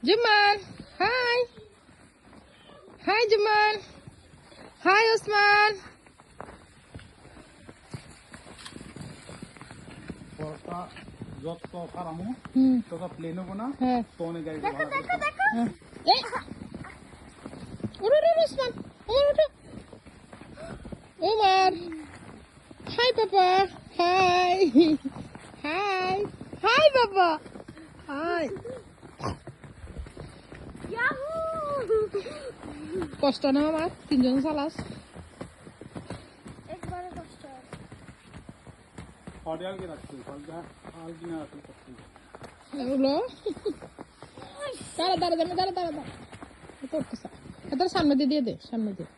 Jamal, hi. Hi, Jamal. Hi, Osman. Plane बना तो गाड़ी Osman. Omar. Hi, Papa. Hi. Hi. Hi, Papa. Hi. কষ্ট না আমার তিনজন চালাস একবারে কষ্ট हॉटेल के रखते हैं हाल की ना रखते हैं এগুলো দাঁড়া দাঁড়া দাঁড়া দাঁড়া দাঁড়া দাঁড়া সামনে দিয়ে দে সামনে দিয়ে